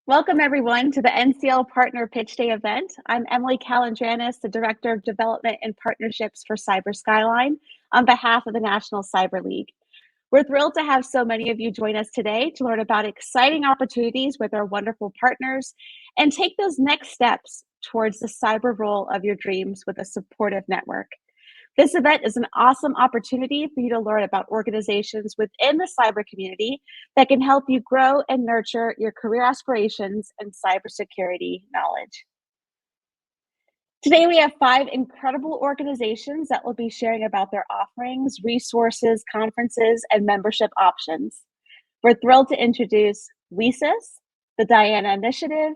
Welcome, everyone, to the NCL Partner Pitch Day event. I'm Emily Calandranis, the Director of Development and Partnerships for Cyber Skyline on behalf of the National Cyber League. We're thrilled to have so many of you join us today to learn about exciting opportunities with our wonderful partners and take those next steps towards the cyber role of your dreams with a supportive network. This event is an awesome opportunity for you to learn about organizations within the cyber community that can help you grow and nurture your career aspirations and cybersecurity knowledge. Today, we have 5 incredible organizations that will be sharing about their offerings, resources, conferences, and membership options. We're thrilled to introduce WESIS, the Diana Initiative,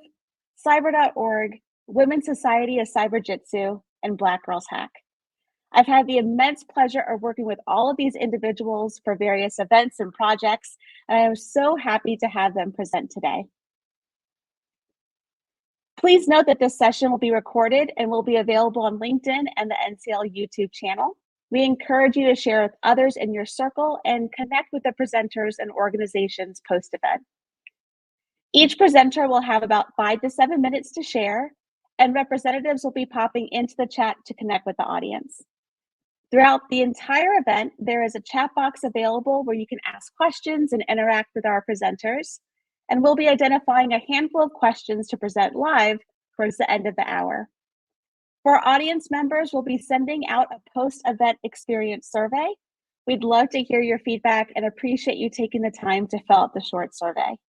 Cyber.org, Women's Society of Cyber Jitsu, and Black Girls Hack. I've had the immense pleasure of working with all of these individuals for various events and projects, and I am so happy to have them present today. Please note that this session will be recorded and will be available on LinkedIn and the NCL YouTube channel. We encourage you to share with others in your circle and connect with the presenters and organizations post-event. Each presenter will have about 5 to 7 minutes to share, and representatives will be popping into the chat to connect with the audience. Throughout the entire event, there is a chat box available where you can ask questions and interact with our presenters, and we'll be identifying a handful of questions to present live towards the end of the hour. For our audience members, we'll be sending out a post-event experience survey. We'd love to hear your feedback and appreciate you taking the time to fill out the short survey.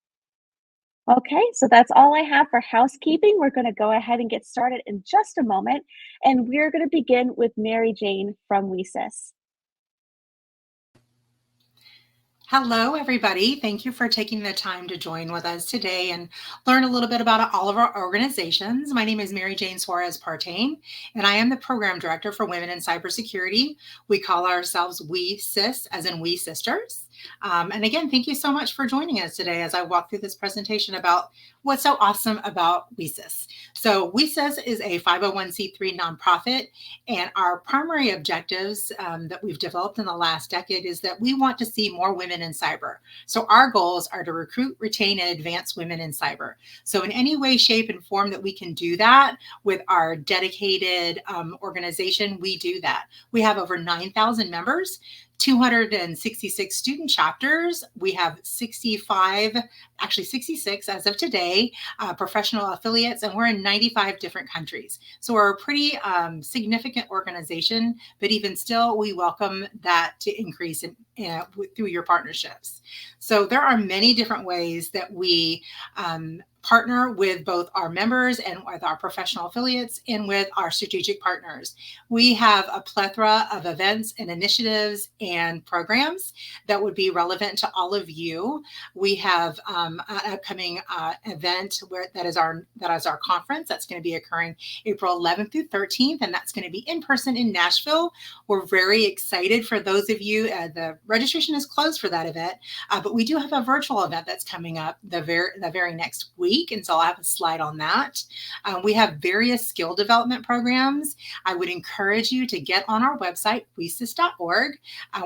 Okay, so that's all I have for housekeeping. We're going to go ahead and get started in just a moment, and we're going to begin with Mary Jane from WESIS. Hello, everybody. Thank you for taking the time to join with us today and learn a little bit about all of our organizations. My name is Mary Jane Suarez Partain, and I am the Program Director for Women in Cybersecurity. We call ourselves WESIS, as in We Sisters. And again, thank you so much for joining us today as I walk through this presentation about what's so awesome about WESIS. So WESIS is a 501c3 nonprofit, and our primary objectives that we've developed in the last decade is that we want to see more women in cyber. So our goals are to recruit, retain, and advance women in cyber. So in any way, shape, and form that we can do that with our dedicated organization, we do that. We have over 9,000 members, 266 student chapters. We have 66 as of today, professional affiliates, and we're in 95 different countries. So we're a pretty significant organization, but even still, we welcome that to increase through your partnerships. So there are many different ways that we partner with both our members and with our professional affiliates and with our strategic partners. We have a plethora of events and initiatives and programs that would be relevant to all of you. We have an upcoming event that is our conference that's going to be occurring April 11th through 13th, and that's going to be in person in Nashville. We're very excited for those of you. The registration is closed for that event, but we do have a virtual event that's coming up the very next week. And so I'll have a slide on that. We have various skill development programs. I would encourage you to get on our website, wesis.org.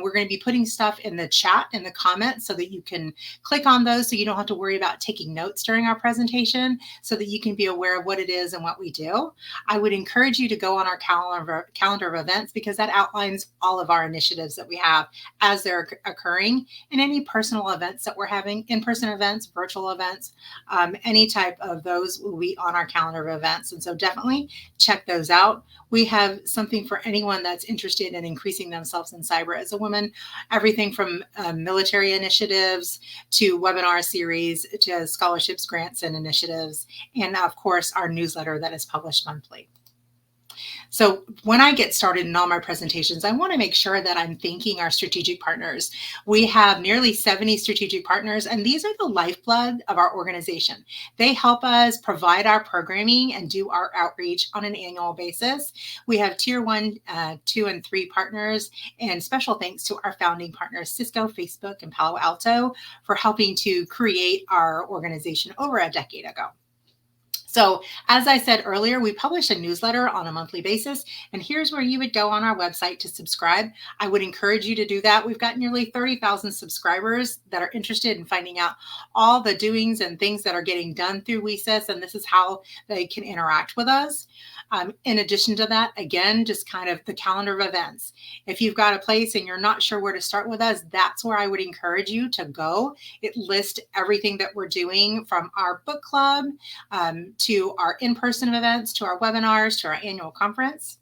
We're going to be putting stuff in the chat in the comments so that you can click on those so you don't have to worry about taking notes during our presentation, so that you can be aware of what it is and what we do. I would encourage you to go on our calendar of events, because that outlines all of our initiatives that we have as they're occurring, and any personal events that we're having, in-person events, virtual events, any type of those will be on our calendar of events. And so definitely check those out. We have something for anyone that's interested in increasing themselves in cyber as a woman, everything from military initiatives to webinar series to scholarships, grants, and initiatives. And of course, our newsletter that is published monthly. So when I get started in all my presentations, I want to make sure that I'm thanking our strategic partners. We have nearly 70 strategic partners, and these are the lifeblood of our organization. They help us provide our programming and do our outreach on an annual basis. We have tier 1, 2, and 3 partners, and special thanks to our founding partners, Cisco, Facebook, and Palo Alto, for helping to create our organization over a decade ago. So, as I said earlier, we publish a newsletter on a monthly basis, and here's where you would go on our website to subscribe. I would encourage you to do that. We've got nearly 30,000 subscribers that are interested in finding out all the doings and things that are getting done through WESIS, and this is how they can interact with us. In addition to that, again, just kind of the calendar of events. If you've got a place and you're not sure where to start with us, that's where I would encourage you to go. It lists everything that we're doing, from our book club to our in-person events, to our webinars, to our annual conference.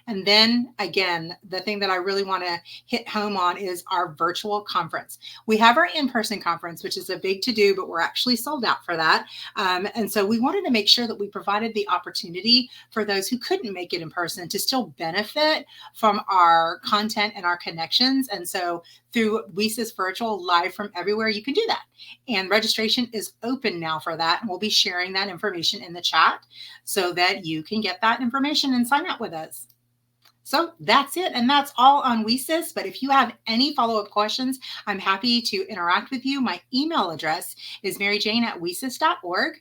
And then again, the thing that I really want to hit home on is our virtual conference. We have our in-person conference, which is a big to-do, but we're actually sold out for that. And so we wanted to make sure that we provided the opportunity for those who couldn't make it in person to still benefit from our content and our connections. And so through WESIS Virtual, live from everywhere, you can do that. And registration is open now for that. And we'll be sharing that information in the chat so that you can get that information and sign up with us. So that's it. And that's all on WESIS. But if you have any follow-up questions, I'm happy to interact with you. My email address is maryjane@wesis.org.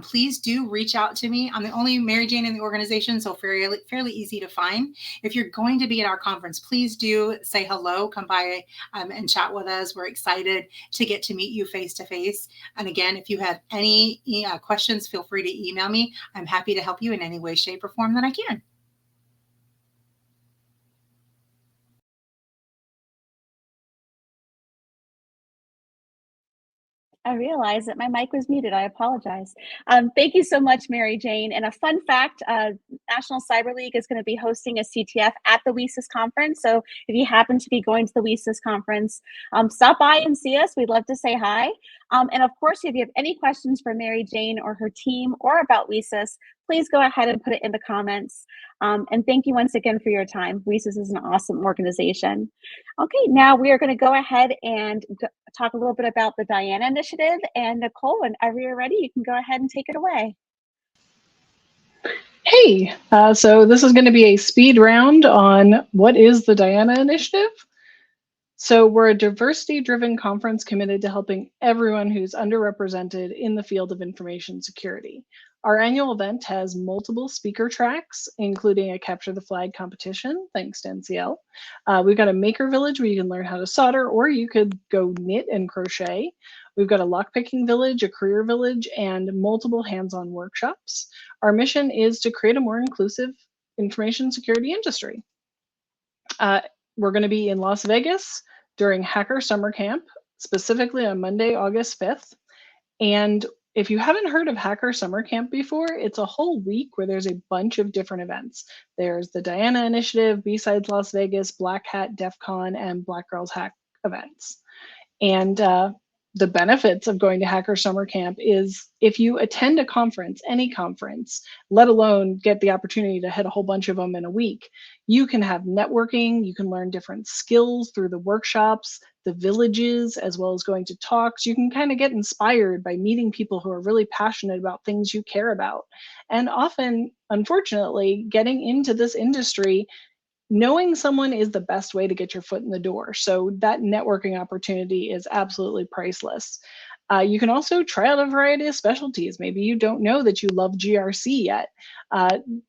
Please do reach out to me. I'm the only Mary Jane in the organization, so fairly easy to find. If you're going to be at our conference, please do say hello, come by and chat with us. We're excited to get to meet you face to face. And again, if you have any questions, feel free to email me. I'm happy to help you in any way, shape, or form that I can. I realized that my mic was muted. I apologize. Thank you so much, Mary Jane. And a fun fact, National Cyber League is going to be hosting a CTF at the WESIS conference. So if you happen to be going to the WESIS conference, stop by and see us. We'd love to say hi. And of course, if you have any questions for Mary Jane or her team or about WESIS, please go ahead and put it in the comments. And thank you once again for your time. WESIS is an awesome organization. Okay, now we are going to go ahead and talk a little bit about the Diana Initiative. And Nicole, whenever you're ready, you can go ahead and take it away. Hey, so this is going to be a speed round on what is the Diana Initiative. So we're a diversity-driven conference committed to helping everyone who's underrepresented in the field of information security. Our annual event has multiple speaker tracks, including a Capture the Flag competition, thanks to NCL. We've got a maker village where you can learn how to solder, or you could go knit and crochet. We've got a lockpicking village, a career village, and multiple hands-on workshops. Our mission is to create a more inclusive information security industry. We're going to be in Las Vegas during Hacker Summer Camp, specifically on Monday, August 5th. And if you haven't heard of Hacker Summer Camp before, it's a whole week where there's a bunch of different events. There's the Diana Initiative, B-Sides Las Vegas, Black Hat, DEF CON, and Black Girls Hack events. And the benefits of going to Hacker Summer Camp is if you attend a conference, any conference, let alone get the opportunity to hit a whole bunch of them in a week, you can have networking, you can learn different skills through the workshops, the villages, as well as going to talks. You can kind of get inspired by meeting people who are really passionate about things you care about. And often, unfortunately, getting into this industry, knowing someone is the best way to get your foot in the door. So that networking opportunity is absolutely priceless. You can also try out a variety of specialties. Maybe you don't know that you love GRC yet.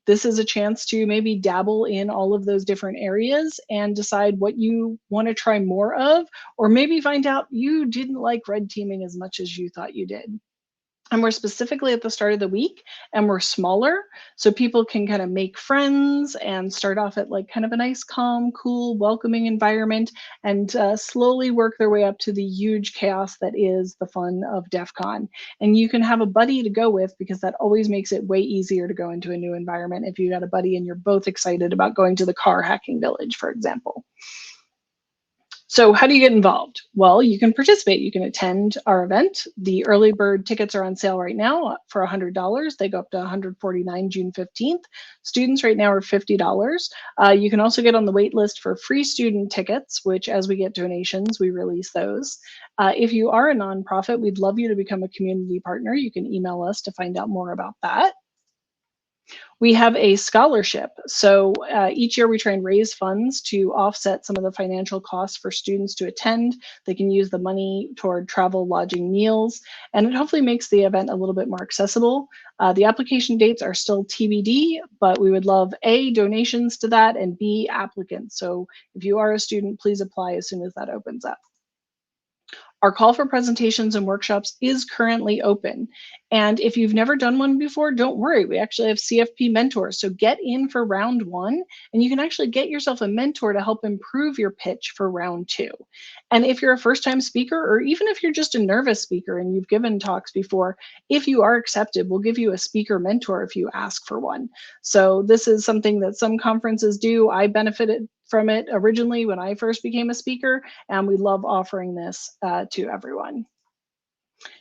This is a chance to maybe dabble in all of those different areas and decide what you want to try more of, or maybe find out you didn't like red teaming as much as you thought you did. And we're specifically at the start of the week, and we're smaller, so people can kind of make friends and start off at like kind of a nice, calm, cool, welcoming environment, and slowly work their way up to the huge chaos that is the fun of DEF CON. And you can have a buddy to go with, because that always makes it way easier to go into a new environment if you got a buddy and you're both excited about going to the car hacking village, for example. So how do you get involved? Well, you can participate. You can attend our event. The early bird tickets are on sale right now for $100. They go up to $149 June 15th. Students right now are $50. You can also get on the wait list for free student tickets, which as we get donations, we release those. If you are a nonprofit, we'd love you to become a community partner. You can email us to find out more about that. We have a scholarship. So each year we try and raise funds to offset some of the financial costs for students to attend. They can use the money toward travel, lodging, meals, and it hopefully makes the event a little bit more accessible. The application dates are still TBD, but we would love A, donations to that, and B, applicants. So if you are a student, please apply as soon as that opens up. Our call for presentations and workshops is currently open. And if you've never done one before, don't worry. We actually have CFP mentors. So get in for round one, and you can actually get yourself a mentor to help improve your pitch for round two. And if you're a first time speaker, or even if you're just a nervous speaker and you've given talks before, if you are accepted, we'll give you a speaker mentor if you ask for one. So this is something that some conferences do. I benefited from it originally when I first became a speaker, and we love offering this to everyone.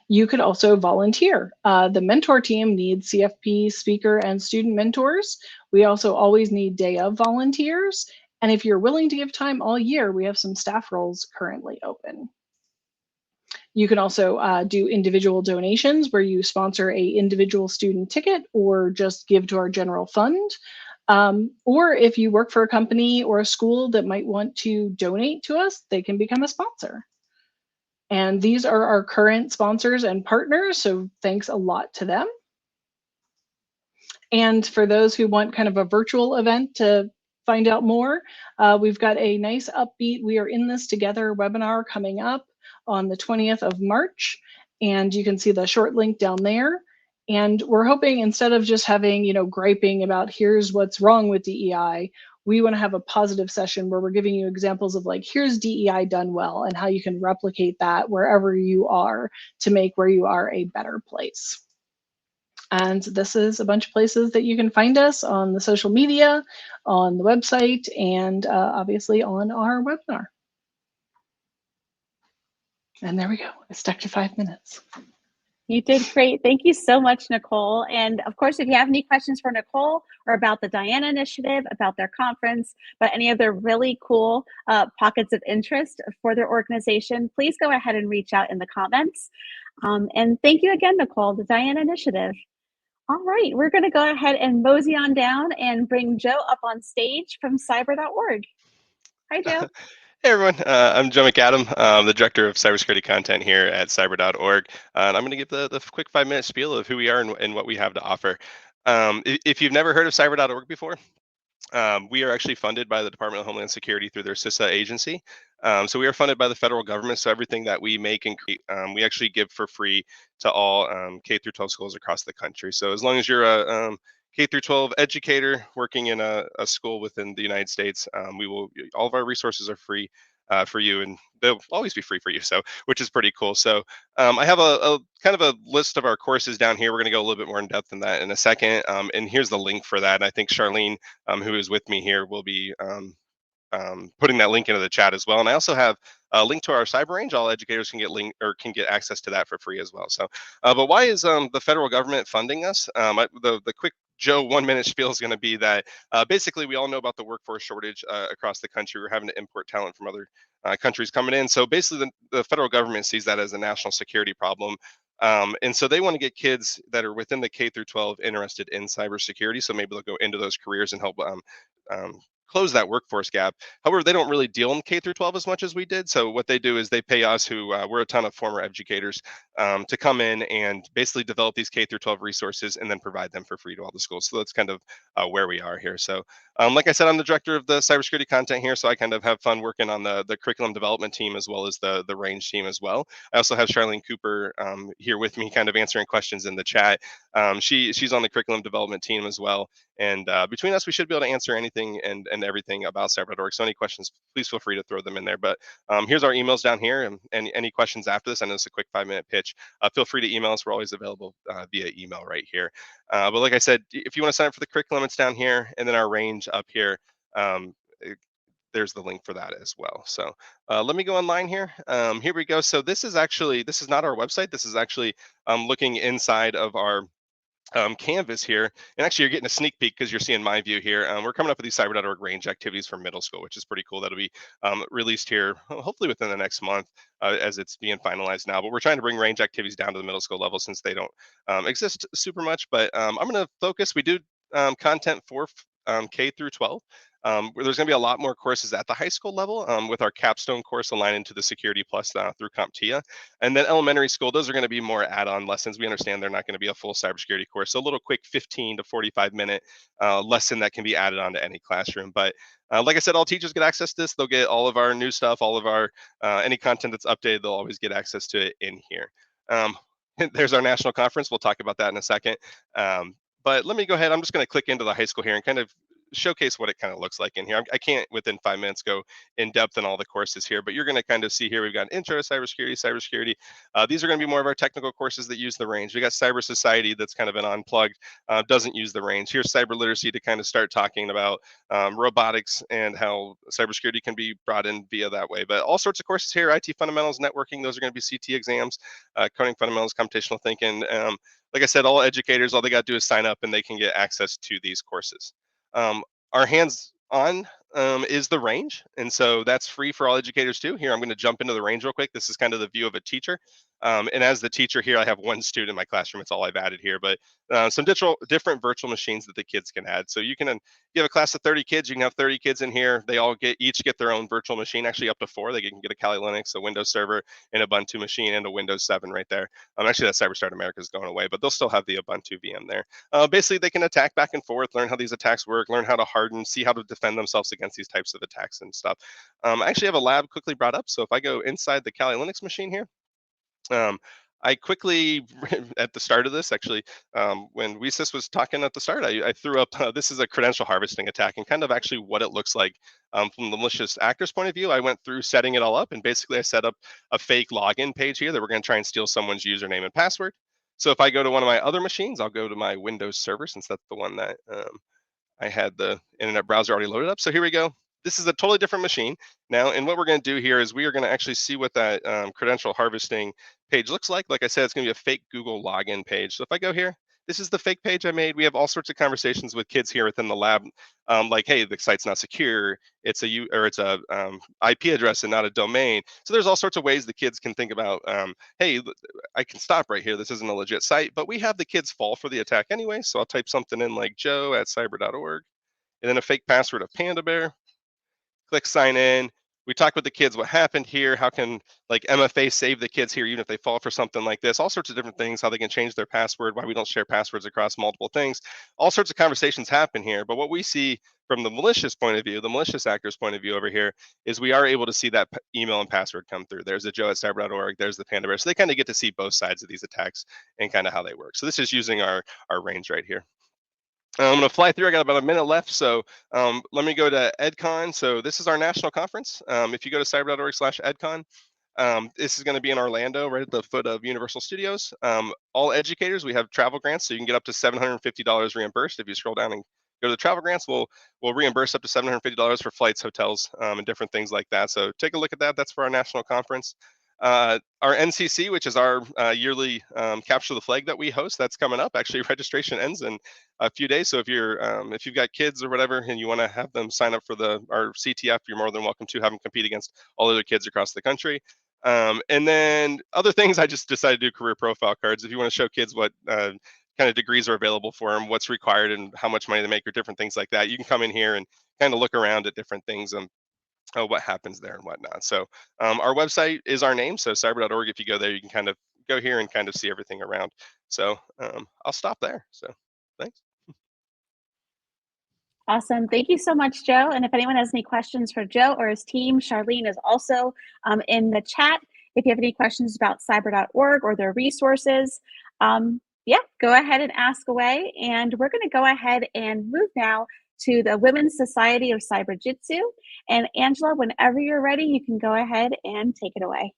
You could also volunteer. The mentor team needs CFP speaker and student mentors. We also always need day of volunteers. And if you're willing to give time all year, we have some staff roles currently open. You can also do individual donations where you sponsor a individual student ticket or just give to our general fund. Or if you work for a company or a school that might want to donate to us, they can become a sponsor. And these are our current sponsors and partners, so thanks a lot to them. And for those who want kind of a virtual event to find out more, we've got a nice upbeat We Are In This Together webinar coming up on the 20th of March. And you can see the short link down there. And we're hoping instead of just having, griping about here's what's wrong with DEI, we want to have a positive session where we're giving you examples of like, here's DEI done well and how you can replicate that wherever you are to make where you are a better place. And this is a bunch of places that you can find us on the social media, on the website, and obviously on our webinar. And there we go. I stuck to 5 minutes. You did great. Thank you so much, Nicole. And of course, if you have any questions for Nicole or about the Diana Initiative, about their conference, about any of their really cool pockets of interest for their organization, please go ahead and reach out in the comments. And thank you again, Nicole, the Diana Initiative. All right, we're going to go ahead and mosey on down and bring Joe up on stage from cyber.org. Hi, Joe. Hey everyone, I'm Joe McAdam. I'm the Director of Cybersecurity Content here at cyber.org. And I'm going to give the quick 5-minute spiel of who we are and what we have to offer. If you've never heard of cyber.org before, we are actually funded by the Department of Homeland Security through their CISA agency. So we are funded by the federal government. So everything that we make and create, we actually give for free to all K through 12 schools across the country. So as long as you're a K through 12 educator working in a school within the United States, all of our resources are free for you, and they'll always be free for you. So, which is pretty cool. So I have a kind of a list of our courses down here. We're going to go a little bit more in depth in that in a second. And here's the link for that. And I think Charlene, who is with me here, will be putting that link into the chat as well. And I also have a link to our cyber range. All educators can get access to that for free as well. So, but why is the federal government funding us? The quick Joe 1-minute spiel is going to be that basically we all know about the workforce shortage across the country. We're having to import talent from other countries coming in. So basically the federal government sees that as a national security problem. And so they want to get kids that are within the K through 12 interested in cybersecurity. So maybe they'll go into those careers and help close that workforce gap. However, they don't really deal in K through 12 as much as we did. So what they do is they pay us, who we're a ton of former educators, to come in and basically develop these K through 12 resources and then provide them for free to all the schools. So that's kind of where we are here. So like I said, I'm the director of the cybersecurity content here. So I kind of have fun working on the curriculum development team as well as the range team as well. I also have Charlene Cooper here with me kind of answering questions in the chat. She's on the curriculum development team as well. And between us, we should be able to answer anything and everything about cyber.org. So any questions, please feel free to throw them in there. But here's our emails down here. And any questions after this, I know it's a quick 5-minute pitch. Feel free to email us. We're always available via email right here. But like I said, if you want to sign up for the curriculum, it's down here. And then our range up here, there's the link for that as well. So let me go online here. Here we go. So this is not our website. This is actually looking inside of our canvas here. And actually you're getting a sneak peek because you're seeing my view here. We're coming up with these cyber.org range activities for middle school, which is pretty cool. That'll be released here hopefully within the next month as it's being finalized now. But we're trying to bring range activities down to the middle school level since they don't exist super much. But I'm going to focus. We do content for K through 12. Where there's going to be a lot more courses at the high school level with our capstone course aligned into the Security Plus through CompTIA. And then elementary school, those are going to be more add-on lessons. We understand they're not going to be a full cybersecurity course. So a little quick 15 to 45-minute lesson that can be added on to any classroom. But like I said, all teachers get access to this. They'll get all of our new stuff, all of our any content that's updated, they'll always get access to it in here. There's our national conference. We'll talk about that in a second. But let me go ahead. I'm just going to click into the high school here and kind of showcase what it kind of looks like in here. I can't within 5 minutes go in depth on all the courses here, but you're going to kind of see here we've got intro to cybersecurity. These are going to be more of our technical courses that use the range. We got cyber society that's kind of an unplugged, doesn't use the range. Here's cyber literacy to kind of start talking about robotics and how cybersecurity can be brought in via that way. But all sorts of courses here: IT fundamentals, networking. Those are going to be CT exams, coding fundamentals, computational thinking. Like I said, all educators, all they got to do is sign up and they can get access to these courses. Our hands-on is the range, and so that's free for all educators too. Here, I'm going to jump into the range real quick. This is kind of the view of a teacher, and as the teacher here, I have one student in my classroom. It's all I've added here, but some different virtual machines that the kids can add. So you have a class of 30 kids, you can have 30 kids in here. They all each get their own virtual machine, actually up to 4. They can get a Kali Linux, a Windows Server, and a Ubuntu machine, and a Windows 7 right there. Actually, that CyberStart America is going away, but they'll still have the Ubuntu VM there. Basically, they can attack back and forth, learn how these attacks work, learn how to harden, see how to defend themselves against these types of attacks and stuff. I actually have a lab quickly brought up. So if I go inside the Kali Linux machine here, I quickly, at the start of this, actually, when WeSys was talking at the start, I threw up, this is a credential harvesting attack, and kind of actually what it looks like from the malicious actor's point of view. I went through setting it all up, and basically I set up a fake login page here that we're going to try and steal someone's username and password. So if I go to one of my other machines, I'll go to my Windows Server, since that's the one that I had the internet browser already loaded up. So here we go. This is a totally different machine now. And what we're going to do here is we are going to actually see what that credential harvesting page looks like. Like I said, it's going to be a fake Google login page. So if I go here, this is the fake page I made. We have all sorts of conversations with kids here within the lab, like, hey, the site's not secure. It's a IP address and not a domain. So there's all sorts of ways the kids can think about, hey, I can stop right here. This isn't a legit site, but we have the kids fall for the attack anyway. So I'll type something in like joe@cyber.org, and then a fake password of Panda Bear. Click sign in. We talk with the kids what happened here, how can like MFA save the kids here even if they fall for something like this, all sorts of different things, how they can change their password, why we don't share passwords across multiple things. All sorts of conversations happen here, but what we see from the malicious point of view, the malicious actor's point of view over here, is we are able to see that email and password come through. There's the joe@cyber.org, there's the Panda Bear. So they kind of get to see both sides of these attacks and kind of how they work. So this is using our range right here. I'm going to fly through. I got about a minute left, so let me go to EdCon. So this is our national conference. If you go to cyber.org/EdCon, this is going to be in Orlando, right at the foot of Universal Studios. All educators, we have travel grants, so you can get up to $750 reimbursed. If you scroll down and go to the travel grants, we'll reimburse up to $750 for flights, hotels, and different things like that. So take a look at that. That's for our national conference. Our NCC, which is our yearly Capture the Flag that we host, that's coming up. Actually, registration ends in a few days. So if you've got kids or whatever and you want to have them sign up for our CTF, you're more than welcome to have them compete against all other kids across the country. And then other things, I just decided to do career profile cards. If you want to show kids what kind of degrees are available for them, what's required, and how much money they make, or different things like that, you can come in here and kind of look around at different things. What happens there and whatnot. So our website is our name, so cyber.org. If you go there, you can kind of go here and kind of see everything around. So I'll stop there. So thanks. Awesome. Thank you so much, Joe. And if anyone has any questions for Joe or his team, Charlene is also in the chat. If you have any questions about cyber.org or their resources, yeah, go ahead and ask away. And we're going to go ahead and move now to the Women's Society of Cyber Jitsu. And Angela, whenever you're ready, you can go ahead and take it away.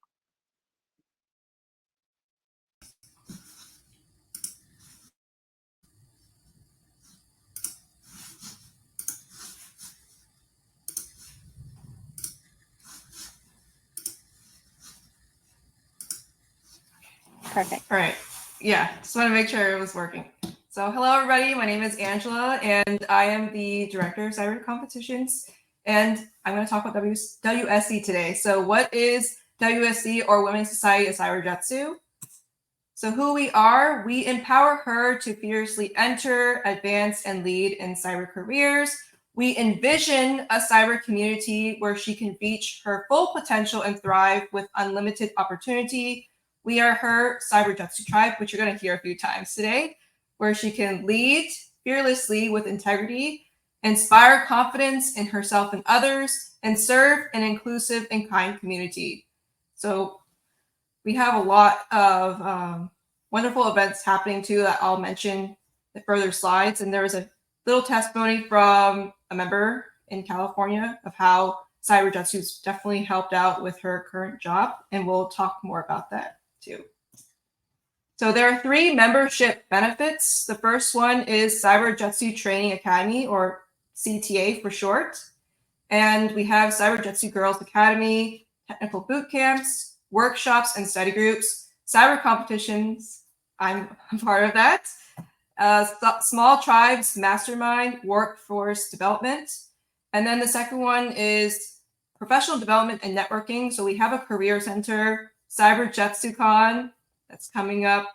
Perfect. All right. Yeah, just want to make sure it was working. So hello, everybody. My name is Angela, and I am the Director of Cyber Competitions. And I'm going to talk about WSC today. So what is WSC, or Women's Society of Cyber Jitsu? So who we are, we empower her to fiercely enter, advance, and lead in cyber careers. We envision a cyber community where she can reach her full potential and thrive with unlimited opportunity. We are her Cyber Jutsu tribe, which you're going to hear a few times today, where she can lead fearlessly with integrity, inspire confidence in herself and others, and serve an inclusive and kind community. So we have a lot of wonderful events happening too that I'll mention in further slides. And there was a little testimony from a member in California of how Cyber Jutsu's definitely helped out with her current job. And we'll talk more about that too. So there are 3 membership benefits. The first one is Cyber Jutsu Training Academy, or CTA for short. And we have Cyber Jutsu Girls Academy, technical boot camps, workshops and study groups, cyber competitions. I'm a part of that. Small tribes mastermind, workforce development. And then the second one is professional development and networking. So we have a career center, Cyber JutsuCon, that's coming up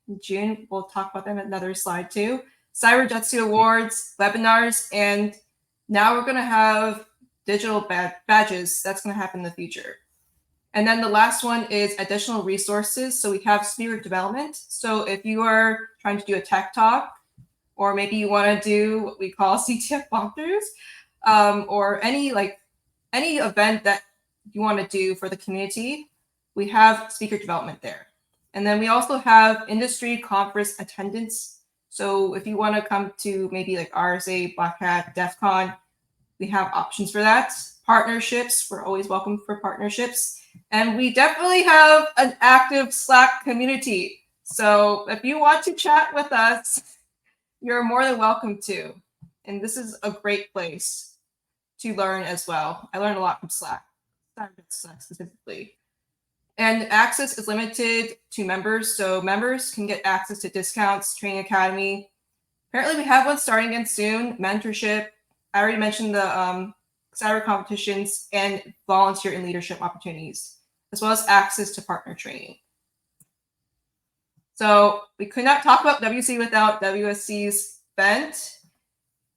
in June. We'll talk about them in another slide too. Cyber Jutsu Awards, webinars, and now we're going to have digital badges. That's going to happen in the future. And then the last one is additional resources. So we have speaker development. So if you are trying to do a tech talk, or maybe you want to do what we call CTF walkthroughs, or any event that you want to do for the community, we have speaker development there. And then we also have industry conference attendance. So if you want to come to maybe like RSA, Black Hat, DEF CON, we have options for that. Partnerships, we're always welcome for partnerships. And we definitely have an active Slack community. So if you want to chat with us, you're more than welcome to. And this is a great place to learn as well. I learned a lot from Slack specifically. And access is limited to members. So members can get access to discounts, Training Academy. Apparently we have one starting again soon, mentorship. I already mentioned the cyber competitions and volunteer and leadership opportunities, as well as access to partner training. So we could not talk about WC without WSC's event,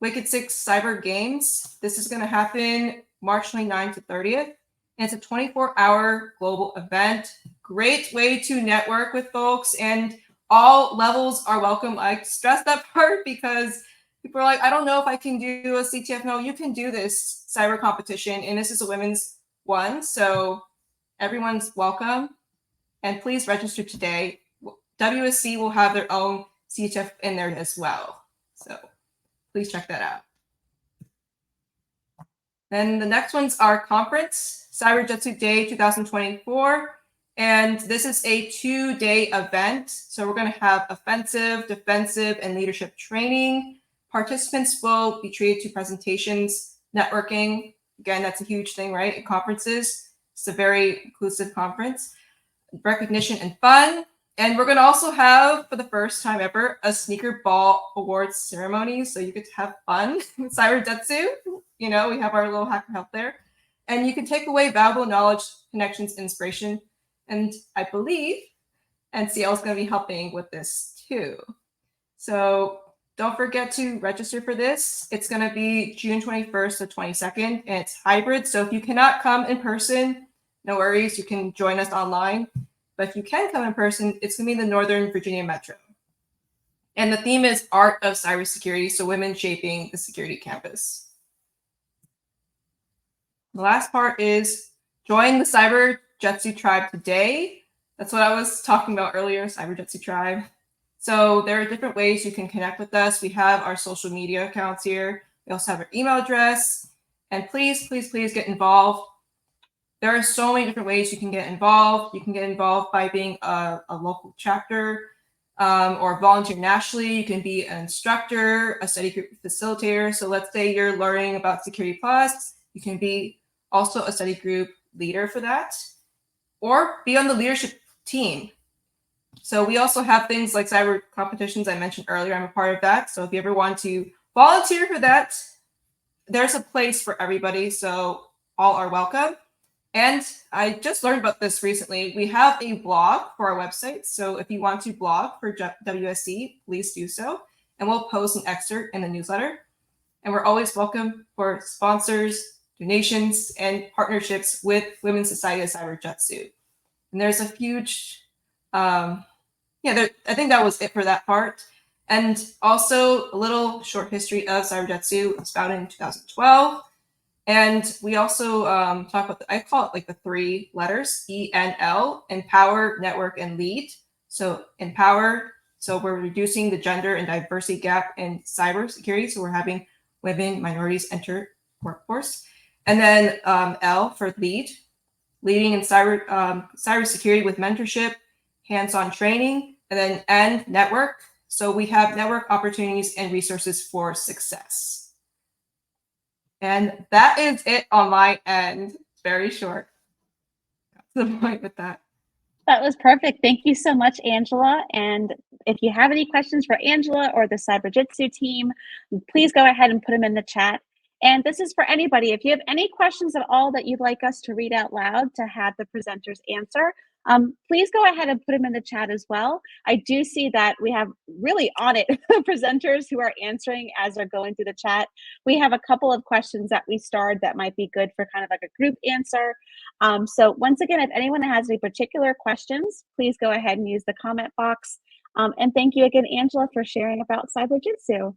Wicked 6 Cyber Games. This is going to happen March 29th to 30th. And it's a 24-hour global event. Great way to network with folks, and all levels are welcome. I stress that part because people are like, I don't know if I can do a CTF. No, you can do this cyber competition, and this is a women's one, so everyone's welcome. And please register today. WSC will have their own CTF in there as well, so please check that out. Then the next one's our conference, Cyber Jutsu Day 2024. And this is a 2-day event. So we're going to have offensive, defensive, and leadership training. Participants will be treated to presentations, networking. Again, that's a huge thing, right? At conferences, it's a very inclusive conference. Recognition and fun. And we're going to also have, for the first time ever, a sneaker ball awards ceremony. So you get to have fun with Cyber Jutsu. You know, we have our little hacker help there. And you can take away valuable knowledge, connections, inspiration. And I believe NCL is going to be helping with this too. So don't forget to register for this. It's going to be June 21st to 22nd, and it's hybrid. So if you cannot come in person, no worries, you can join us online. But if you can come in person, it's going to be in the Northern Virginia Metro. And the theme is Art of Cybersecurity, so women shaping the security campus. The last part is join the Cyber Jutsu tribe today. That's what I was talking about earlier, Cyber Jutsu tribe. So there are different ways you can connect with us. We have our social media accounts here. We also have our email address. And please, please, please get involved. There are so many different ways you can get involved. You can get involved by being a local chapter or volunteer nationally. You can be an instructor, a study group facilitator. So let's say you're learning about Security Plus. You can be also a study group leader for that, or be on the leadership team. So we also have things like cyber competitions I mentioned earlier. I'm a part of that. So if you ever want to volunteer for that, there's a place for everybody. So all are welcome. And I just learned about this recently. We have a blog for our website. So if you want to blog for WSC, please do so. And we'll post an excerpt in the newsletter. And we're always welcome for sponsors, donations, and partnerships with Women's Society of Cyber Jutsu. And there's a huge, I think that was it for that part. And also a little short history of Cyber Jutsu. It was founded in 2012. And we also talk about, I call it like the 3 letters, ENL, empower, network, and lead. So empower, so we're reducing the gender and diversity gap in cybersecurity. So we're having women, minorities enter workforce. And then L for lead, leading in cybersecurity with mentorship, hands-on training. And then N, network. So we have network opportunities and resources for success. And that is it on my end. Very short. To the point with that. That was perfect. Thank you so much, Angela. And if you have any questions for Angela or the Cyber Jitsu team, please go ahead and put them in the chat. And this is for anybody. If you have any questions at all that you'd like us to read out loud to have the presenters answer, please go ahead and put them in the chat as well. I do see that we have really on it presenters who are answering as they're going through the chat. We have a couple of questions that we starred that might be good for kind of like a group answer. So once again, if anyone has any particular questions, please go ahead and use the comment box. And thank you again, Angela, for sharing about Cyber Jitsu.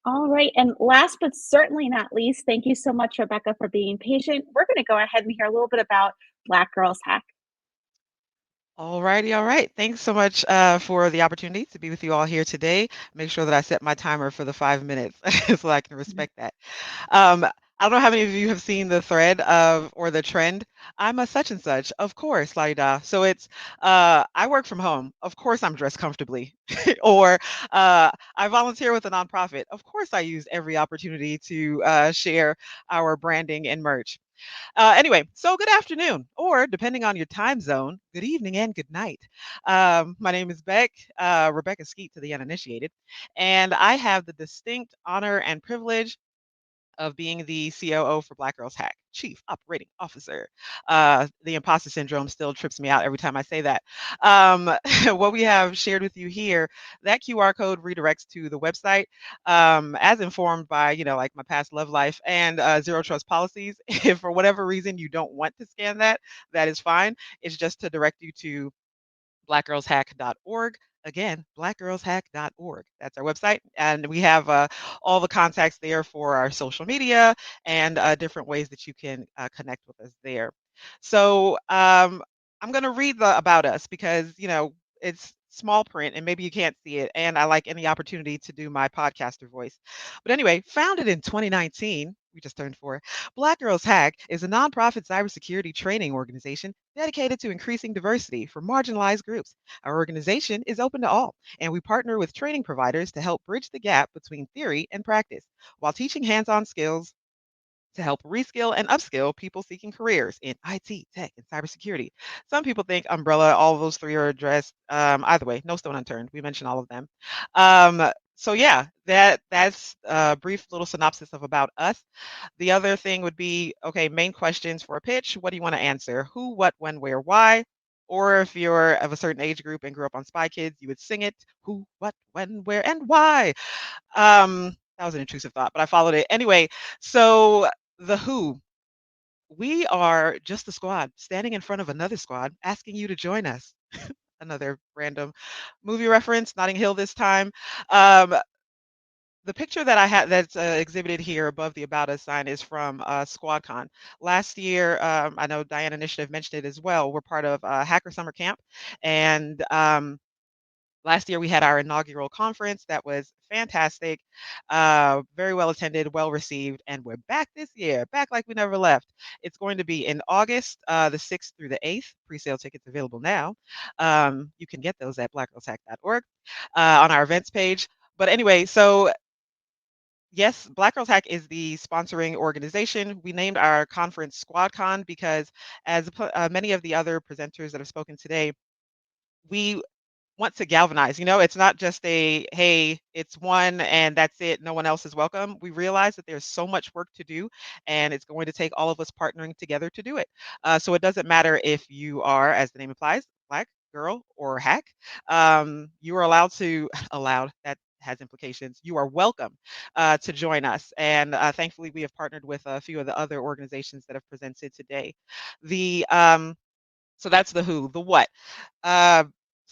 All right, and last but certainly not least, thank you so much, Rebecca, for being patient. We're going to go ahead and hear a little bit about Black Girls Hack. All righty, all right. Thanks so much for the opportunity to be with you all here today. Make sure that I set my timer for the 5 minutes so I can respect that. I don't know how many of you have seen the thread or the trend. I'm a such and such, of course, la da. So it's I work from home. Of course, I'm dressed comfortably. Or I volunteer with a nonprofit. Of course, I use every opportunity to share our branding and merch. Anyway, so good afternoon, or depending on your time zone, good evening and good night. My name is Rebecca Skeet to the uninitiated, and I have the distinct honor and privilege of being the COO for Black Girls Hack, Chief Operating Officer. The imposter syndrome still trips me out every time I say that. What we have shared with you here, that QR code redirects to the website, as informed by, like my past love life and zero trust policies. If for whatever reason you don't want to scan that, that is fine. It's just to direct you to blackgirlshack.org. Again, blackgirlshack.org. That's our website. And we have all the contacts there for our social media and different ways that you can connect with us there. So I'm going to read the about us because, it's small print and maybe you can't see it. And I like any opportunity to do my podcaster voice. But anyway, founded in 2019, we just turned 4. Black Girls Hack is a nonprofit cybersecurity training organization dedicated to increasing diversity for marginalized groups. Our organization is open to all, and we partner with training providers to help bridge the gap between theory and practice while teaching hands on skills to help reskill and upskill people seeking careers in IT, tech, and cybersecurity. Some people think umbrella, all of those 3 are addressed. Either way, no stone unturned. We mentioned all of them. So yeah, that's a brief little synopsis of about us. The other thing would be, okay, main questions for a pitch. What do you want to answer? Who, what, when, where, why? Or if you're of a certain age group and grew up on Spy Kids, you would sing it. Who, what, when, where, and why? That was an intrusive thought, but I followed it. Anyway, so the who. We are just a squad standing in front of another squad asking you to join us. Another random movie reference, Notting Hill this time. The picture that I had that's exhibited here above the About Us sign is from SquadCon. Last year, I know Diana Initiative mentioned it as well. We're part of Hacker Summer Camp. And last year we had our inaugural conference that was fantastic, very well attended, well received, and we're back this year, back like we never left. It's going to be in August, the 6th through the 8th. Pre-sale tickets available now. You can get those at blackgirlshack.org on our events page. But anyway, so yes, Black Girls Hack is the sponsoring organization. We named our conference SquadCon because, as many of the other presenters that have spoken today, we want to galvanize. It's not just a, hey, it's one and that's it, no one else is welcome. We realize that there's so much work to do, and it's going to take all of us partnering together to do it. So it doesn't matter if you are, as the name implies, Black, girl, or hack. You are allowed to, allowed, that has implications. You are welcome to join us. And thankfully, we have partnered with a few of the other organizations that have presented today. The So that's the who. The what. Uh,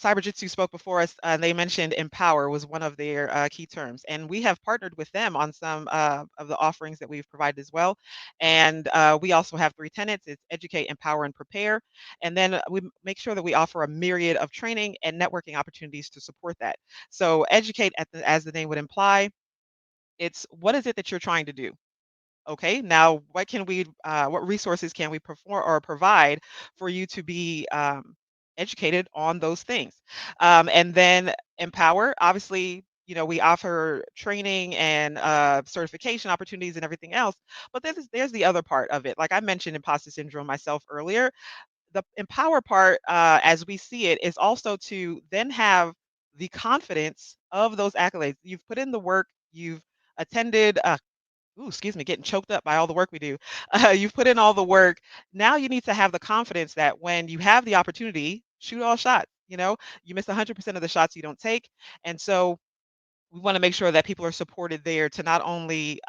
Cyberjitsu spoke before us, and they mentioned empower was one of their key terms. And we have partnered with them on some of the offerings that we've provided as well. And we also have 3 tenets. It's educate, empower, and prepare. And then we make sure that we offer a myriad of training and networking opportunities to support that. So educate, as the name would imply, it's what is it that you're trying to do? Okay, now what resources can we perform or provide for you to be educated on those things? And then empower, obviously, we offer training and certification opportunities and everything else. But there's the other part of it. Like I mentioned imposter syndrome myself earlier. The empower part, as we see it, is also to then have the confidence of those accolades. You've put in the work, you've attended ooh, excuse me, getting choked up by all the work we do. You've put in all the work. Now you need to have the confidence that when you have the opportunity, shoot all shots. You miss 100% of the shots you don't take. And so we want to make sure that people are supported there to not only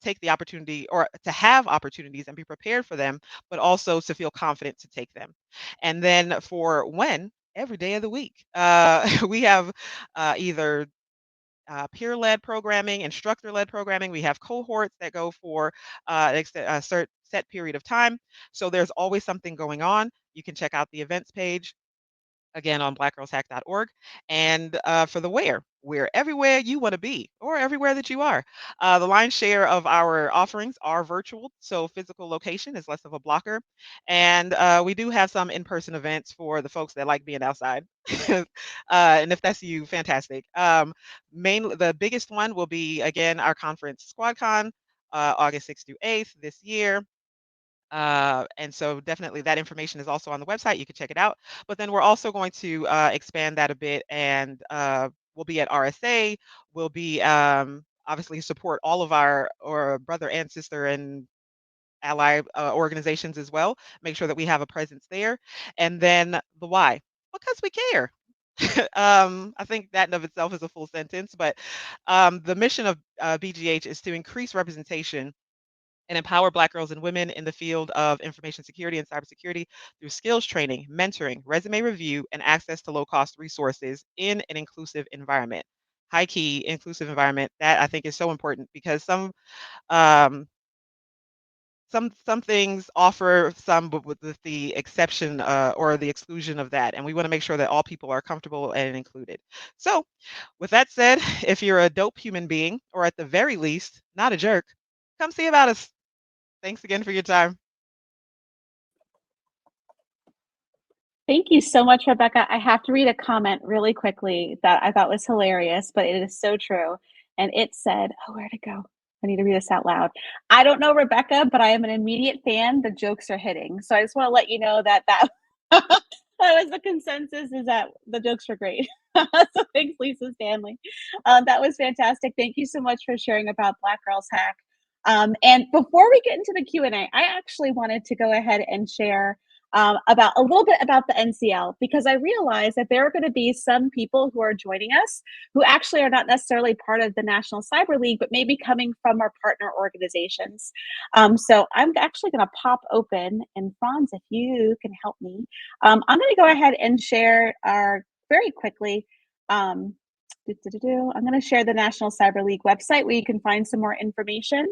take the opportunity or to have opportunities and be prepared for them, but also to feel confident to take them. And then for when, every day of the week, we have either peer-led programming, instructor-led programming. We have cohorts that go for a set period of time. So there's always something going on. You can check out the events page again on blackgirlshack.org. And for the we're everywhere you want to be or everywhere that you are. The lion's share of our offerings are virtual, so physical location is less of a blocker. And we do have some in-person events for the folks that like being outside. And if that's you, fantastic. The biggest one will be, again, our conference SquadCon, August 6th through 8th this year. And so definitely that information is also on the website. You can check it out. But then we're also going to expand that a bit, and we'll be at RSA. We'll be obviously support all of our or brother and sister and ally organizations as well. Make sure that we have a presence there. And then the why, because we care. I think that in of itself is a full sentence, but the mission of BGH is to increase representation and empower Black girls and women in the field of information security and cybersecurity through skills training, mentoring, resume review, and access to low-cost resources in an inclusive environment. High key inclusive environment, that I think is so important because um, some things offer some, but with the exception or the exclusion of that, and we want to make sure that all people are comfortable and included. So, with that said, if you're a dope human being, or at the very least, not a jerk, come see about us. Thanks again for your time. Thank you so much, Rebecca. I have to read a comment really quickly that I thought was hilarious, but it is so true. And it said, oh, where'd it go? I need to read this out loud. I don't know Rebecca, but I am an immediate fan. The jokes are hitting. So I just want to let you know that that was the consensus, is that the jokes were great. So thanks, Lisa Stanley. That was fantastic. Thank you so much for sharing about Black Girls Hack. And before we get into the Q&A, I actually wanted to go ahead and share about a little bit about the NCL, because I realized that there are going to be some people who are joining us who actually are not necessarily part of the National Cyber League, but maybe coming from our partner organizations. So I'm actually going to pop open, and Franz, if you can help me, I'm going to go ahead and share our very quickly. I'm going to share the National Cyber League website where you can find some more information.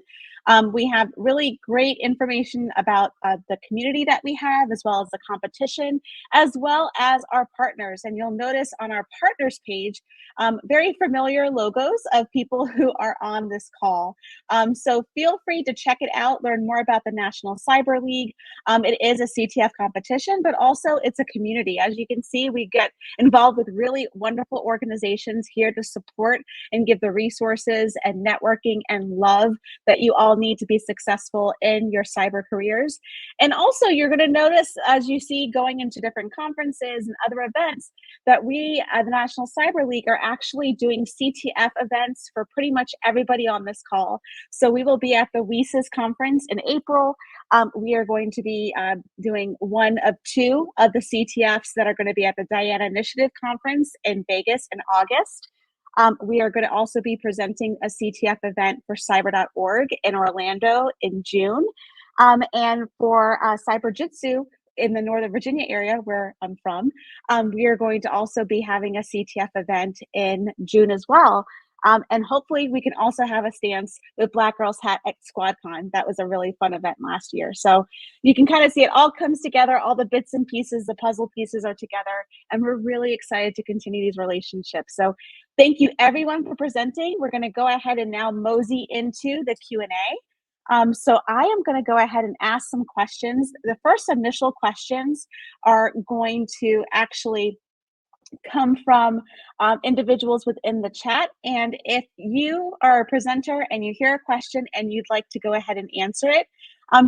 We have really great information about the community that we have, as well as the competition, as well as our partners. And you'll notice on our partners page, very familiar logos of people who are on this call. So feel free to check it out, learn more about the National Cyber League. It is a CTF competition, but also it's a community. As you can see, we get involved with really wonderful organizations here to support and give the resources and networking and love that you all all need to be successful in your cyber careers. And also, you're going to notice as you see going into different conferences and other events that we at the National Cyber League are actually doing CTF events for pretty much everybody on this call. So we will be at the WESIS conference in April. We are going to be doing one of two of the CTFs that are going to be at the Diana Initiative Conference in Vegas in August. We are going to also be presenting a CTF event for cyber.org in Orlando in June. And for Cyber Jitsu in the Northern Virginia area where I'm from, we are going to also be having a CTF event in June as well. And hopefully we can also have a stance with Black Girls Hat at SquadCon. That was a really fun event last year. So you can kind of see it all comes together, all the bits and pieces, the puzzle pieces are together, and we're really excited to continue these relationships. So thank you everyone for presenting. We're gonna go ahead and now mosey into the Q&A. So I am gonna go ahead and ask some questions. The first initial questions are going to actually come from individuals within the chat. And if you are a presenter and you hear a question and you'd like to go ahead and answer it,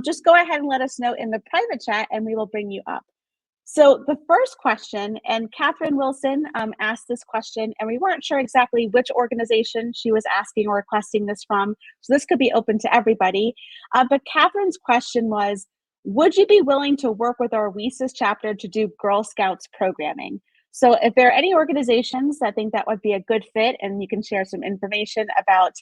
just go ahead and let us know in the private chat and we will bring you up. So the first question, and Catherine Wilson asked this question, and we weren't sure exactly which organization she was asking or requesting this from, so this could be open to everybody. But Catherine's question was, would you be willing to work with our WESIS chapter to do Girl Scouts programming? So if there are any organizations that think that would be a good fit, and you can share some information about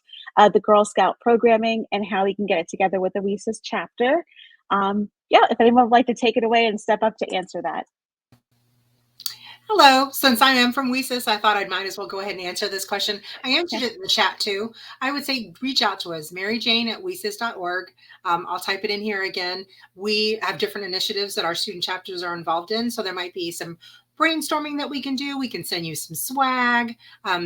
the Girl Scout programming and how we can get it together with the WESIS chapter. Yeah, if anyone would like to take it away and step up to answer that. Hello. Since I am from WESIS, I thought I might as well go ahead and answer this question. I answered it in the chat too. I would say reach out to us, maryjane@wesis.org. I'll type it in here again. We have different initiatives that our student chapters are involved in. So there might be some brainstorming that we can do. We can send you some swag.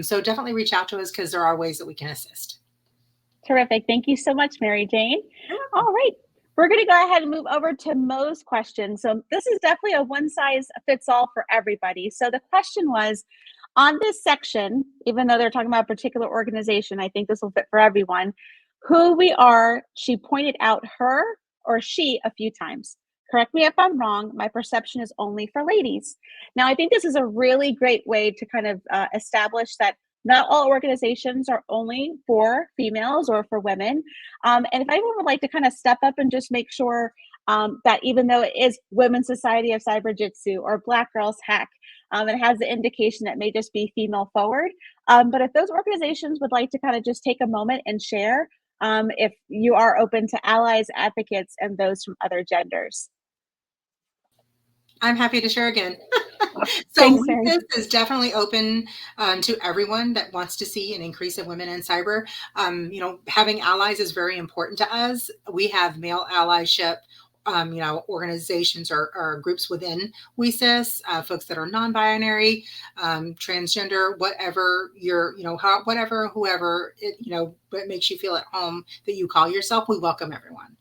So definitely reach out to us because there are ways that we can assist. Terrific. Thank you so much, Mary Jane. All right. We're going to go ahead and move over to Mo's question. So this is definitely a one size fits all for everybody. So the question was, on this section, even though they're talking about a particular organization, I think this will fit for everyone, who we are, she pointed out her or she a few times. Correct me if I'm wrong, my perception is only for ladies. Now, I think this is a really great way to kind of establish that not all organizations are only for females or for women. And if anyone would like to kind of step up and just make sure that even though it is Women's Society of Cyber Jitsu or Black Girls Hack, it has the indication that may just be female forward. But if those organizations would like to kind of just take a moment and share if you are open to allies, advocates, and those from other genders. I'm happy to share again. Thanks, WESIS is definitely open to everyone that wants to see an increase of women in cyber. You know, having allies is very important to us. We have male allyship, you know, organizations or groups within WESIS, folks that are non-binary, transgender, whatever you're, you know, whatever, whoever, you know, what makes you feel at home that you call yourself, we welcome everyone.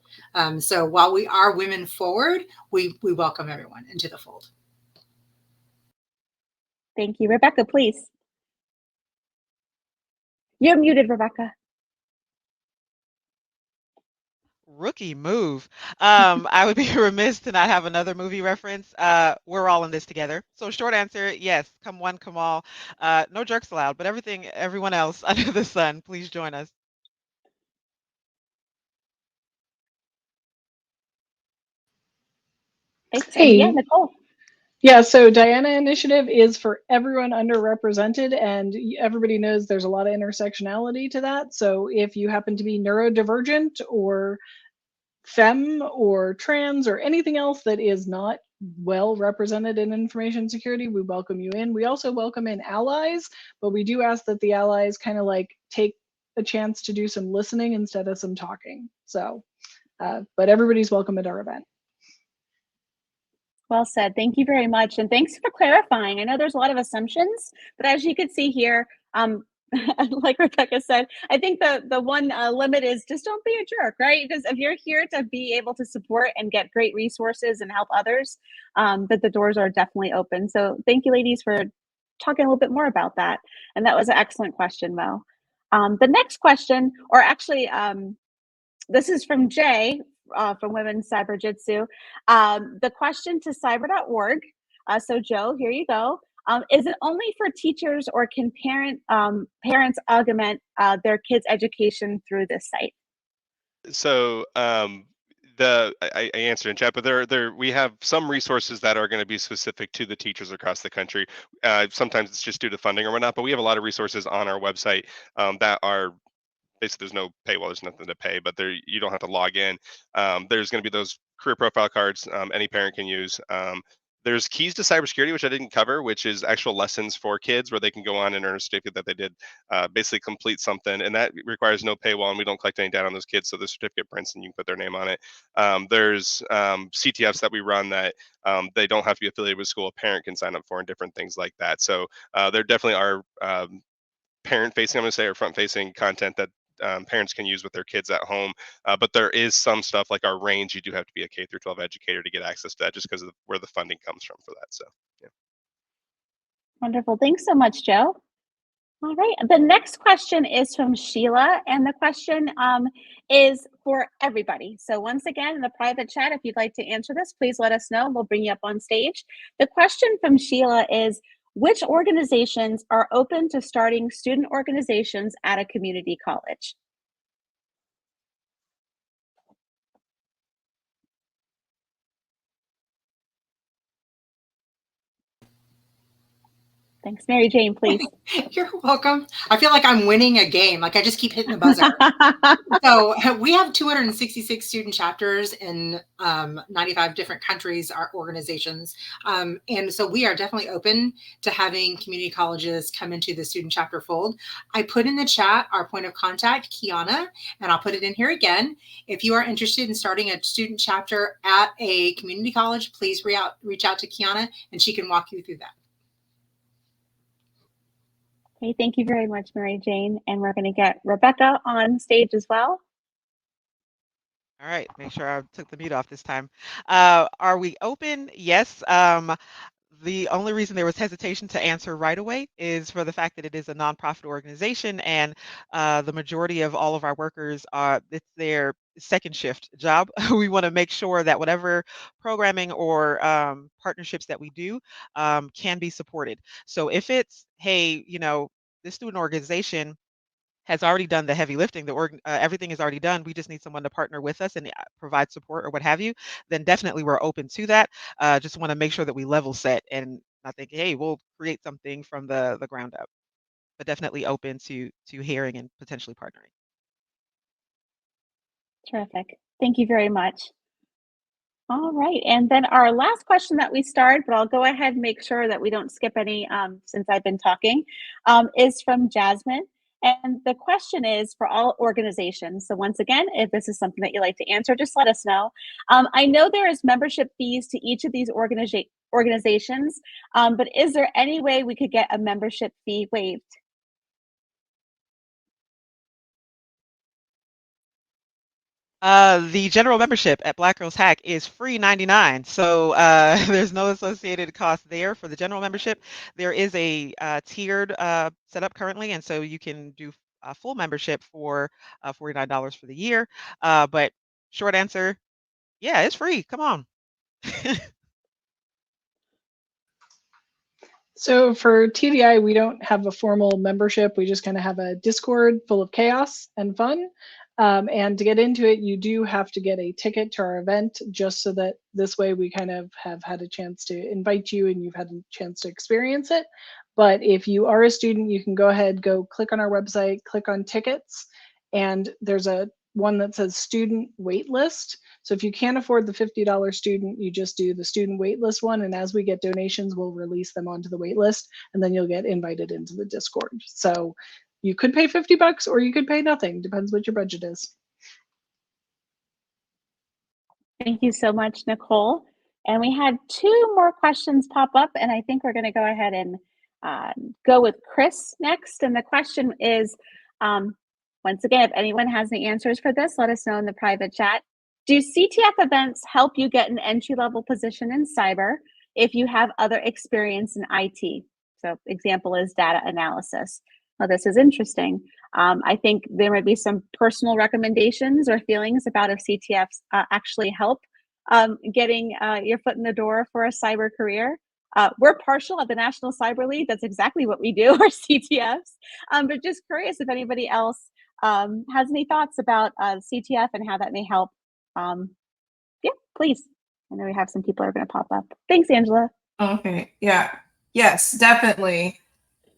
So while we are women forward, we welcome everyone into the fold. Thank you. Rebecca, please. You're muted, Rebecca. Rookie move. I would be remiss to not have another movie reference. We're all in this together. So short answer, yes. Come one, come all. No jerks allowed, but everyone else under the sun, please join us. Thanks. Hey. And yeah, Nicole. Yeah, so Diana Initiative is for everyone underrepresented, and everybody knows there's a lot of intersectionality to that. So if you happen to be neurodivergent or femme or trans or anything else that is not well represented in information security, we welcome you in. We also welcome in allies, but we do ask that the allies kind of like take a chance to do some listening instead of some talking. So, but everybody's welcome at our event. Well said. Thank you very much. And thanks for clarifying. I know there's a lot of assumptions, but as you can see here, like Rebecca said, I think the one limit is just don't be a jerk, right? Because if you're here to be able to support and get great resources and help others, that the doors are definitely open. So thank you, ladies, for talking a little bit more about that. And that was an excellent question, Mo. The next question, or actually, This is from Jay from Women's Cyber Jitsu. The question to cyber.org. So Joe, here you go. Is it only for teachers, or can parents augment their kids' education through this site? So I answered in chat, but we have some resources that are going to be specific to the teachers across the country. Sometimes it's just due to funding or whatnot, but we have a lot of resources on our website that are basically, there's no paywall, there's nothing to pay, but there you don't have to log in. There's going to be those career profile cards any parent can use. There's keys to cybersecurity, which I didn't cover, which is actual lessons for kids where they can go on and earn a certificate that they did basically complete something, and that requires no paywall, and we don't collect any data on those kids, so the certificate prints and you can put their name on it. There's CTFs that we run that they don't have to be affiliated with school. A parent can sign up for, and different things like that. So there definitely are parent-facing, I'm going to say, or front-facing content that parents can use with their kids at home. But there is some stuff like our range. You do have to be a K through 12 educator to get access to that, just because of where the funding comes from for that. So, yeah. Wonderful. Thanks so much, Joe. All right. The next question is from Sheila, and the question is for everybody. So once again, in the private chat, if you'd like to answer this, please let us know. We'll bring you up on stage. The question from Sheila is, which organizations are open to starting student organizations at a community college? Thanks. Mary Jane, please. You're welcome. I feel like I'm winning a game. Like I just keep hitting the buzzer. So we have 266 student chapters in 95 different countries, our organizations. And so we are definitely open to having community colleges come into the student chapter fold. I put in the chat our point of contact, Kiana, and I'll put it in here again. If you are interested in starting a student chapter at a community college, please reach out to Kiana and she can walk you through that. Okay, thank you very much, Mary Jane. And we're going to get Rebecca on stage as well. All right, make sure I took the mute off this time. Are we open? Yes. The only reason there was hesitation to answer right away is for the fact that it is a nonprofit organization, and the majority of all of our workers it's their second shift job. We want to make sure that whatever programming or partnerships that we do can be supported. So if it's, hey, this student organization has already done the heavy lifting, everything is already done, we just need someone to partner with us and provide support or what have you, then definitely we're open to that. Just want to make sure that we level set and not think, hey, we'll create something from the ground up, but definitely open to hearing and potentially partnering. Terrific. Thank you very much. All right. And then our last question that we started, but I'll go ahead and make sure that we don't skip any since I've been talking, is from Jasmine. And the question is for all organizations. So once again, if this is something that you'd like to answer, just let us know. I know there is membership fees to each of these organizations, but is there any way we could get a membership fee waived? The general membership at Black Girls Hack is free $99. So there's no associated cost there for the general membership. There is a tiered setup currently, and so you can do a full membership for $49 for the year. But short answer, yeah, it's free. Come on. So for TDI, we don't have a formal membership. We just kind of have a Discord full of chaos and fun. And to get into it, you do have to get a ticket to our event, just so that this way we kind of have had a chance to invite you and you've had a chance to experience it. But if you are a student, you can go ahead, go click on our website, click on tickets, and there's one that says student wait list. So if you can't afford the $50 student, you just do the student wait list one. And as we get donations, we'll release them onto the wait list, and then you'll get invited into the Discord. So you could pay $50 or you could pay nothing. Depends what your budget is. Thank you so much, Nicole. And we had two more questions pop up, and I think we're going to go ahead and go with Chris next. And the question is, once again, if anyone has any answers for this, let us know in the private chat. Do CTF events help you get an entry-level position in cyber if you have other experience in IT? So example is data analysis. Oh, this is interesting. I think there might be some personal recommendations or feelings about if CTFs actually help getting your foot in the door for a cyber career. We're partial at the National Cyber League. That's exactly what we do, our CTFs. But just curious if anybody else has any thoughts about CTF and how that may help. Um, yeah, please. I know we have some people are going to pop up. Thanks, Angela. Okay. Yeah. Yes, definitely.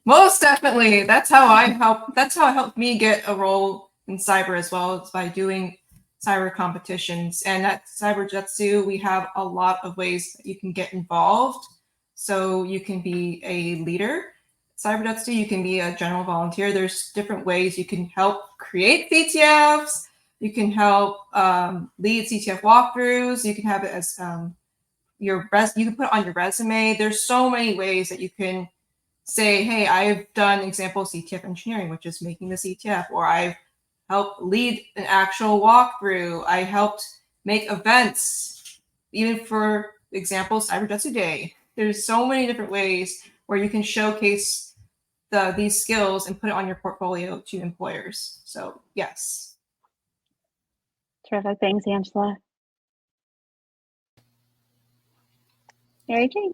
Most definitely. That's how it helped me get a role in cyber as well. It's by doing cyber competitions. And at Cyber Jutsu, we have a lot of ways that you can get involved. So you can be a leader. Cyber Jutsu, you can be a general volunteer. There's different ways you can help create CTFs. You can help lead CTF walkthroughs. You can have it as you can put it on your resume. There's so many ways that you can say, hey, I've done example CTF engineering, which is making the CTF, or I've helped lead an actual walkthrough. I helped make events, even for example, Cyber Jutsu Day. There's so many different ways where you can showcase these skills and put it on your portfolio to employers. So yes. Terrific. Thanks, Angela. Mary Jane.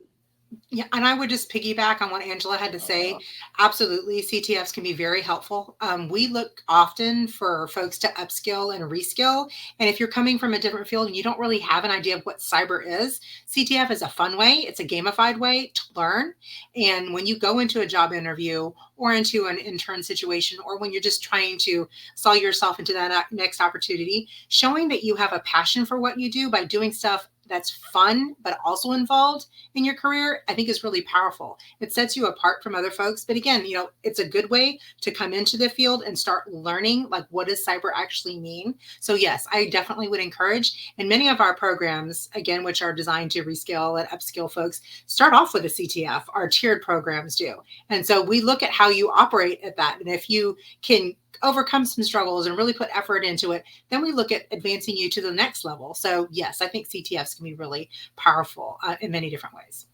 Yeah, and I would just piggyback on what Angela had to say. Absolutely, CTFs can be very helpful. We look often for folks to upskill and reskill. And if you're coming from a different field and you don't really have an idea of what cyber is, CTF is a fun way. It's a gamified way to learn. And when you go into a job interview or into an intern situation, or when you're just trying to sell yourself into that next opportunity, showing that you have a passion for what you do by doing stuff that's fun, but also involved in your career, I think is really powerful. It sets you apart from other folks. But again, it's a good way to come into the field and start learning, like, what does cyber actually mean? So yes, I definitely would encourage. And many of our programs, again, which are designed to reskill and upskill folks, start off with a CTF. Our tiered programs do. And so we look at how you operate at that. And if you can overcome some struggles and really put effort into it, then we look at advancing you to the next level. So yes, I think CTFs can be really powerful in many different ways.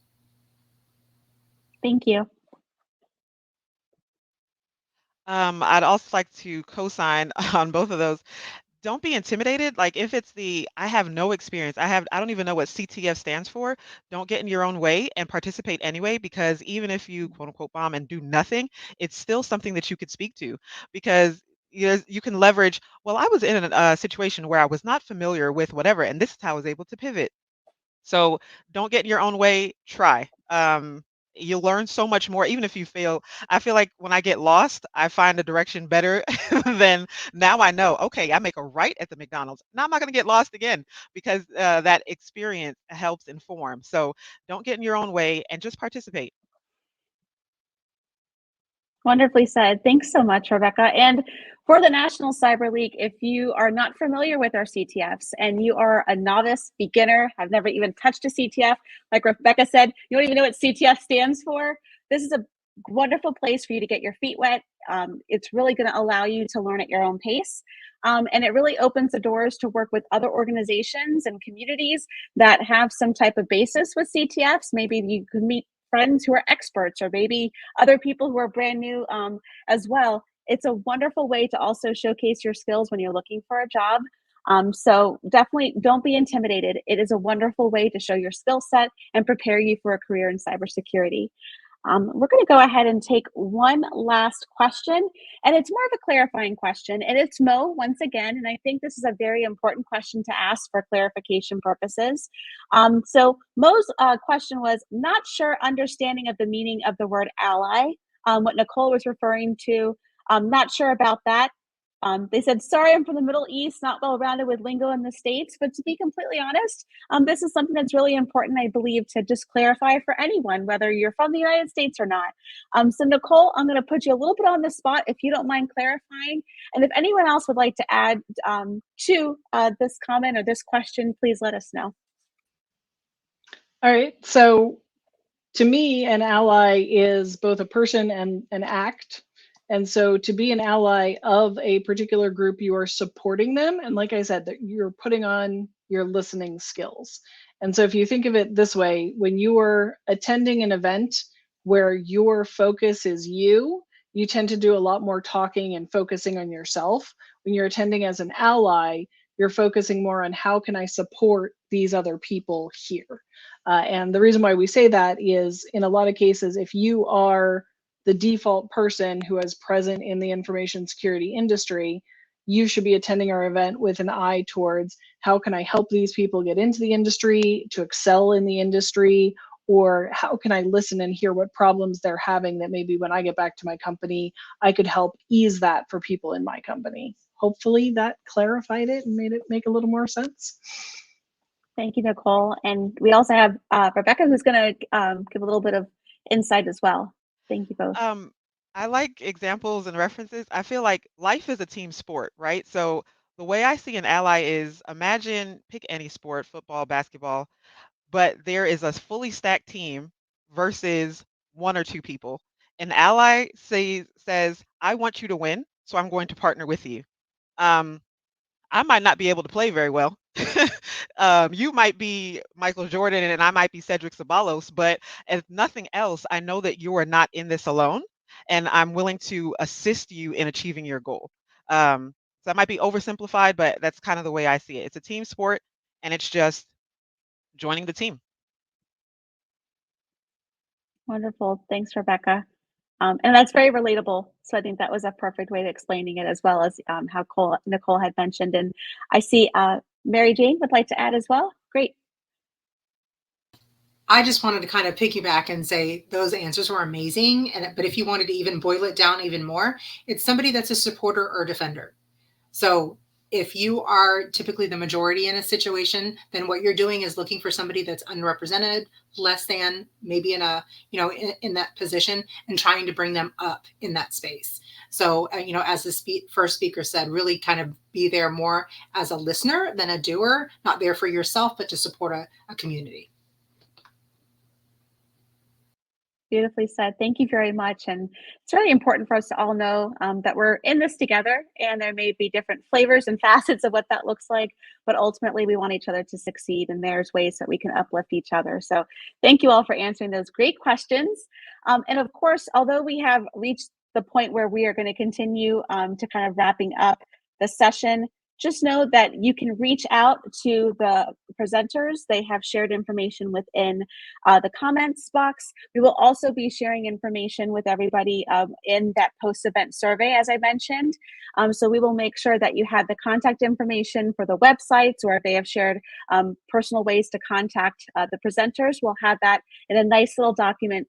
Thank you. I'd also like to co-sign on both of those. Don't be intimidated. Like if it's I have no experience, I don't even know what CTF stands for. Don't get in your own way and participate anyway, because even if you quote unquote bomb and do nothing, it's still something that you could speak to, because you can leverage, well, I was in a situation where I was not familiar with whatever, and this is how I was able to pivot. So don't get in your own way, try. You'll learn so much more, even if you fail. I feel like when I get lost, I find a direction better than now I know, okay, I make a right at the McDonald's. Now I'm not going to get lost again, because that experience helps inform. So don't get in your own way and just participate. Wonderfully said. Thanks so much, Rebecca. And for the National Cyber League, if you are not familiar with our CTFs and you are a novice, beginner, have never even touched a CTF, like Rebecca said, you don't even know what CTF stands for, this is a wonderful place for you to get your feet wet. It's really going to allow you to learn at your own pace. And it really opens the doors to work with other organizations and communities that have some type of basis with CTFs. Maybe you could meet friends who are experts, or maybe other people who are brand new as well. It's a wonderful way to also showcase your skills when you're looking for a job. So definitely don't be intimidated. It is a wonderful way to show your skill set and prepare you for a career in cybersecurity. We're going to go ahead and take one last question, and it's more of a clarifying question. And it's Mo once again, and I think this is a very important question to ask for clarification purposes. So Mo's question was, not sure understanding of the meaning of the word ally, what Nicole was referring to. Not sure about that. They said, sorry, I'm from the Middle East, not well rounded with lingo in the States. But to be completely honest, this is something that's really important, I believe, to just clarify for anyone, whether you're from the United States or not. So Nicole, I'm going to put you a little bit on the spot if you don't mind clarifying. And if anyone else would like to add to this comment or this question, please let us know. All right. So to me, an ally is both a person and an act. And so to be an ally of a particular group, you are supporting them. And like I said, that you're putting on your listening skills. And so if you think of it this way, when you are attending an event where your focus is you you tend to do a lot more talking and focusing on yourself. When you're attending as an ally, you're focusing more on how can I support these other people here. And the reason why we say that is in a lot of cases, if you are the default person who is present in the information security industry, you should be attending our event with an eye towards how can I help these people get into the industry, to excel in the industry, or how can I listen and hear what problems they're having that maybe when I get back to my company, I could help ease that for people in my company. Hopefully that clarified it and made it make a little more sense. Thank you, Nicole. And we also have Rebecca, who's going to give a little bit of insight as well. Thank you both. I like examples and references. I feel like life is a team sport, right? So the way I see an ally is imagine, pick any sport, football, basketball, but there is a fully stacked team versus one or two people. An ally says, I want you to win, so I'm going to partner with you. I might not be able to play very well. You might be Michael Jordan and I might be Cedric Ceballos, but if nothing else, I know that you are not in this alone, and I'm willing to assist you in achieving your goal. So that might be oversimplified, but that's kind of the way I see it. It's a team sport, and it's just joining the team. Wonderful. Thanks, Rebecca. And that's very relatable. So I think that was a perfect way of explaining it, as well as how Nicole had mentioned. And I see Mary Jane would like to add as well. Great. I just wanted to kind of piggyback and say those answers were amazing. But if you wanted to even boil it down even more, it's somebody that's a supporter or defender. So if you are typically the majority in a situation, then what you're doing is looking for somebody that's underrepresented, less than, maybe in a, in that position, and trying to bring them up in that space. So, as the first speaker said, really kind of be there more as a listener than a doer, not there for yourself, but to support a community. Beautifully said. Thank you very much. And it's really important for us to all know that we're in this together, and there may be different flavors and facets of what that looks like, but ultimately we want each other to succeed, and there's ways that we can uplift each other. So thank you all for answering those great questions. And of course, although we have reached the point where we are going to continue to kind of wrapping up the session, just know that you can reach out to the presenters. They have shared information within the comments box. We will also be sharing information with everybody in that post-event survey, as I mentioned. So we will make sure that you have the contact information for the websites, or if they have shared personal ways to contact the presenters, we'll have that in a nice little document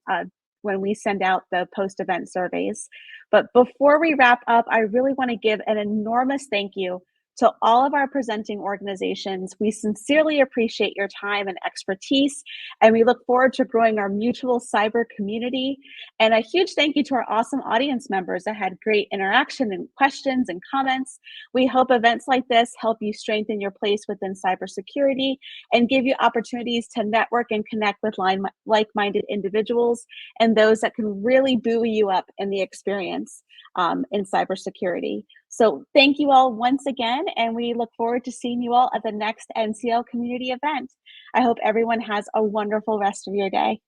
when we send out the post-event surveys. But before we wrap up, I really want to give an enormous thank you to all of our presenting organizations. We sincerely appreciate your time and expertise, and we look forward to growing our mutual cyber community. And a huge thank you to our awesome audience members that had great interaction and questions and comments. We hope events like this help you strengthen your place within cybersecurity and give you opportunities to network and connect with like-minded individuals and those that can really buoy you up in the experience in cybersecurity. So thank you all once again, and we look forward to seeing you all at the next NCL community event. I hope everyone has a wonderful rest of your day.